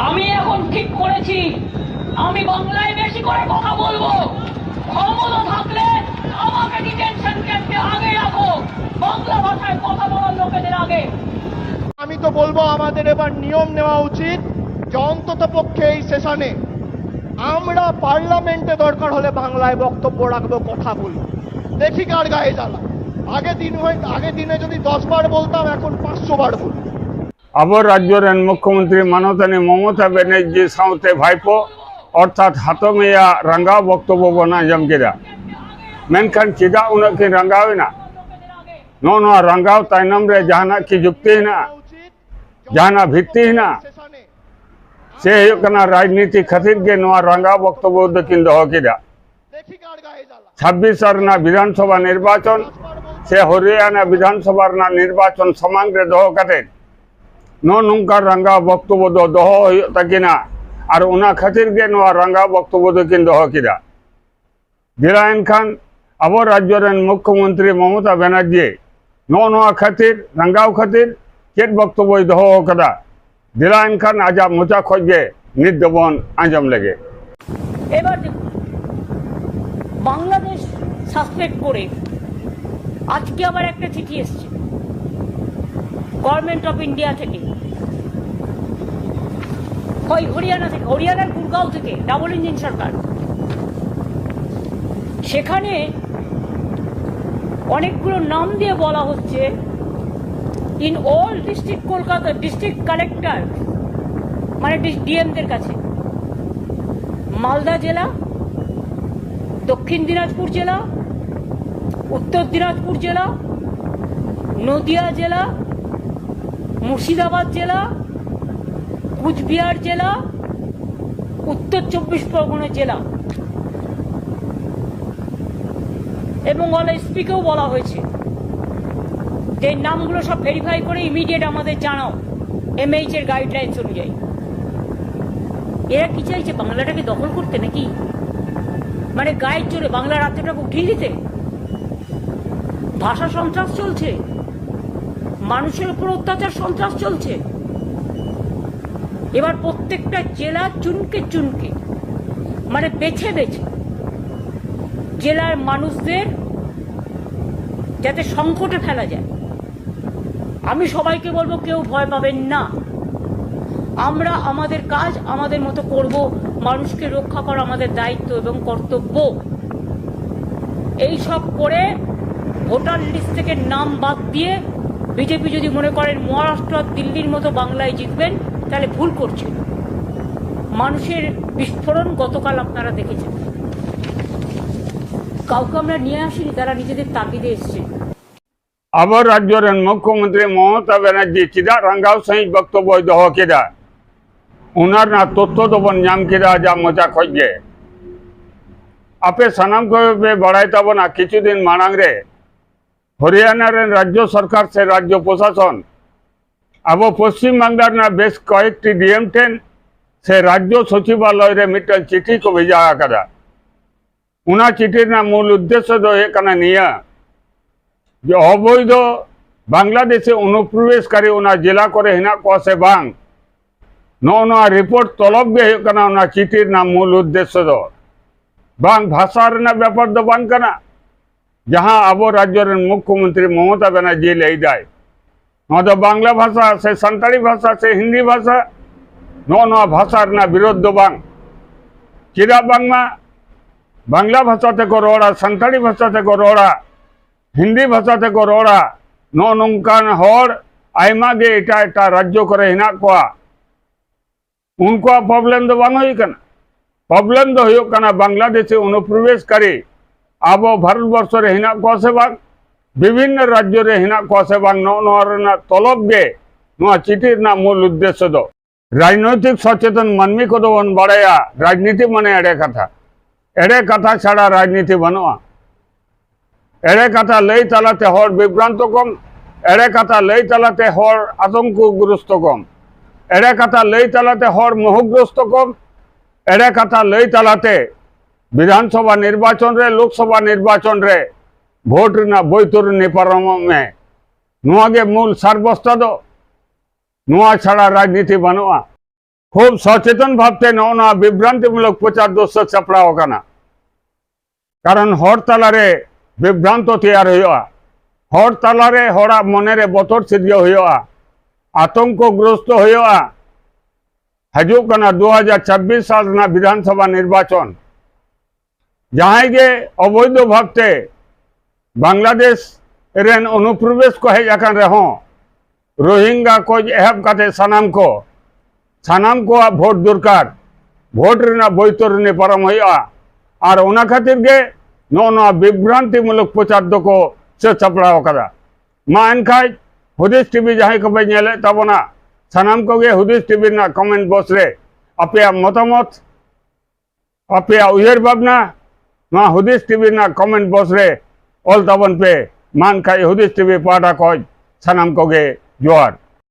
আমি এখন ঠিক করেছি আমি বাংলায় বেশি করে কথা বলবো। ক্ষমতা থাকলে আমাকে ডিটেনশন ক্যাম্পে আগে রাখো, বাংলা ভাষায় কথা বলার লোকেদের আগে। আমি তো বলবো আমাদের এবার নিয়ম নেওয়া উচিত যে অন্তত পক্ষে এই সেশনে আমরা পার্লামেন্টে দরকার হলে বাংলায় বক্তব্য রাখবো, কথা বলবো, দেখি কার গায়ে জ্বালা। আগে দিনে যদি 10 বার বলতাম, এখন 500 বার বলবো। আবার রাজ্যের মুখ্যমন্ত্রী মাননীয় মমতা ব্যানার্জি সাথে ভাইপো অর্থাৎ হাতমিয়া রাঙ্গা বক্তব্য আᱸᱡᱚᱢ ᱠᱮᱫᱟ। मेनखान चेदा उनकिन रंगावेना नोआ रंगाव तायनम रे जहाना की जुक्ति हेना जहाना भित्ति हेना से राजनीति खातिर के नोआ रंगाव बक्तव्य दकिन दहो केदा। 26 रना विधानसभा निर्वाचन से हरियाणा विधानसभा रना निर्वाचन समान रे दहो कते नोंका रंगाव बक्तव्य दहो तकिना और उना खातिर के नोआ रंगाव बक्तव्य दकिन दहो केदा। दिला एनखान अब राज्य मुख्यमंत्री ममता बनर्जी नोआ खातिर रंगाव खातिर चेत बक्तव्य दहो कदा। दिला एनखान आज मोचा खोजे नित दबन आंजम लगे। এবার দেখুন বাংলাদেশ সাসপেক্ট করে আজকে আবার একটা চিঠি এসেছে গভর্নমেন্ট অফ ইন্ডিয়া থেকে, হরিয়ানা থেকে, হরিয়ানার গুরগাঁও থেকে, ডাবল ইঞ্জিন সরকার। সেখানে অনেকগুলো নাম দিয়ে বলা হচ্ছে in all district Kolkata district collector মানে ডিএমদের কাছে মালদা জেলা, দক্ষিণ দিনাজপুর জেলা, উত্তর দিনাজপুর জেলা, নদিয়া জেলা, মুর্শিদাবাদ জেলা, কুচবিহার জেলা, উত্তর 24 পরগনা জেলা এবং অল এসপিকেও বলা হয়েছে যে নামগুলো সব ভেরিফাই করে ইমিডিয়েট আমাদের জানাও এমএইচ এর গাইডলাইন্স অনুযায়ী। এরা কি চাইছে বাংলাটাকে দখল করতে নাকি? মানে গায়ের জোরে বাংলা রাজ্যটাকে উঠিয়ে দিতে? ভাষা সন্ত্রাস চলছে, মানুষের উপর অত্যাচার সন্ত্রাস চলছে। এবার প্রত্যেকটা জেলা চুনকে চুনকে মানে বেছে বেছে জেলার মানুষদের যাতে সংকটে ফেলা যায়। আমি সবাইকে বলবো কেউ ভয় পাবেন না, আমরা আমাদের কাজ আমাদের মতো করব, মানুষকে রক্ষা করা আমাদের দায়িত্ব এবং কর্তব্য। এই সব করে ভোটার লিস্ট থেকে নাম বাদ দিয়ে বিজেপি যদি মনে করেন মহারাষ্ট্র দিল্লির মতো বাংলায় জিতবেন তাহলে ভুল করছেন। মানুষের বিস্ফোরণ গতকাল আপনারা দেখেছেন, কাউকে আমরা নিয়ে আসিনি, তারা নিজেদের তাগিদে এসছে। আবার রাজ্যের মুখ্যমন্ত্রী মমতা ব্যানার্জি চিদা रंगाव सहित बक्तव्य दहो केदा उनार ना तथ्य दबन नाम केदा जा मोचा खोजे आपे सनाम को पे बड़ाई तबना किछु दिन मांग रे हरियाणा रे राज्य सरकार से राज्य प्रशासन अब पश्चिम बांगलार ना बेस कयेकटी डीएम 10 से राज्य सचिवालय रे मिटन चिठी को भेजा कदा। उना चिठिर ना मूल उद्देश्य दो एकना निया जो अवैध बांग्लादेशे अनुप्रवेशकारी उना जिला करे हिना को से बांग नोआ रिपोर्ट तलब गे कना उना चिठिर ना मूल उद्देश्य दो बांग भाषा रना व्यापार दो बांग कना जहां अब राज्य मुख्यमंत्री ममता बनर्जी लई दाय न तो बांग्ला भाषा से संताली भाषा से हिंदी भाषा नोआ भाषा रना विरोध दो बांग चिदा बांगमा बांग्ला भाषा ते को रोड़ा, संताली भाषा ते को रोड़ा, हिंदी भाषा ते को रोड़ा नोंकान हर आयमा गे एटा एटा राज्य करे हिना कोआ उनको प्रॉब्लम दो बांग होई कना। प्रॉब्लम दो होयो कना बांग्लादेशे अनुप्रवेशकारी अब भारतवर्ष रे हिना को से बांग विभिन्न राज्य रे हिना को से बांग नोआ रना तलब गे नोआ चिठिर ना मूल उद्देश्य दो राजनैतिक सचेतन मानवी को दो बन बड़ाया राजनीति माने एड़े कथा छाड़ा राजनीति बनवा। एड़े कथा लई तालाते हर विभ्रांत कम, एड़े कथा लई तालाते हर आतंकग्रस्त कम, एड़े कथा लई तालाते हर मोहग्रस्त कम, एड़े कथा लई तालाते विधानसभा निर्वाचन रे लोकसभा निर्वाचन रे भोट ना बैतुर निपारम में नुआ गे मूल सारबस्ता दो नुआ छाड़ा राजनीति बनवा। खूब सचेतन भावते नौना विभ्रांतिमूलक प्रचार दोष चपड़ाव कना कारण हर तालारे विभ्रांत तैयार हुआ हर तालारे हरा मनरे बतर सिर्ज हुआ आतंकग्रस्त हुआ हजूक 2026 साल विधानसभा निर्वाचन जहां गे अवैध भावते बांग्लादेश रेन अनुप्रवेश को हेज आकान रहो रोहिंगा को एहब काते सानाम को भोट दरकार भोट रेना बैतरणी पारम हुआ और ओना खातिर गे नौना विभ्रांतिमूलक प्रचार दो से चपड़ाव कदा मा एनखाय हुदिस टीवी जहां को नेले ताबोना सानाम को गे हुदिस टीवी ना कमेंट बॉक्स रे आपे मतामत आपे उयर भावना मा हुदिस टीवी ना कमेंट बॉक्स रे ऑल ताबन पे मान खाई हुदिस टीवी पाटा को सानाम को गे जोहार।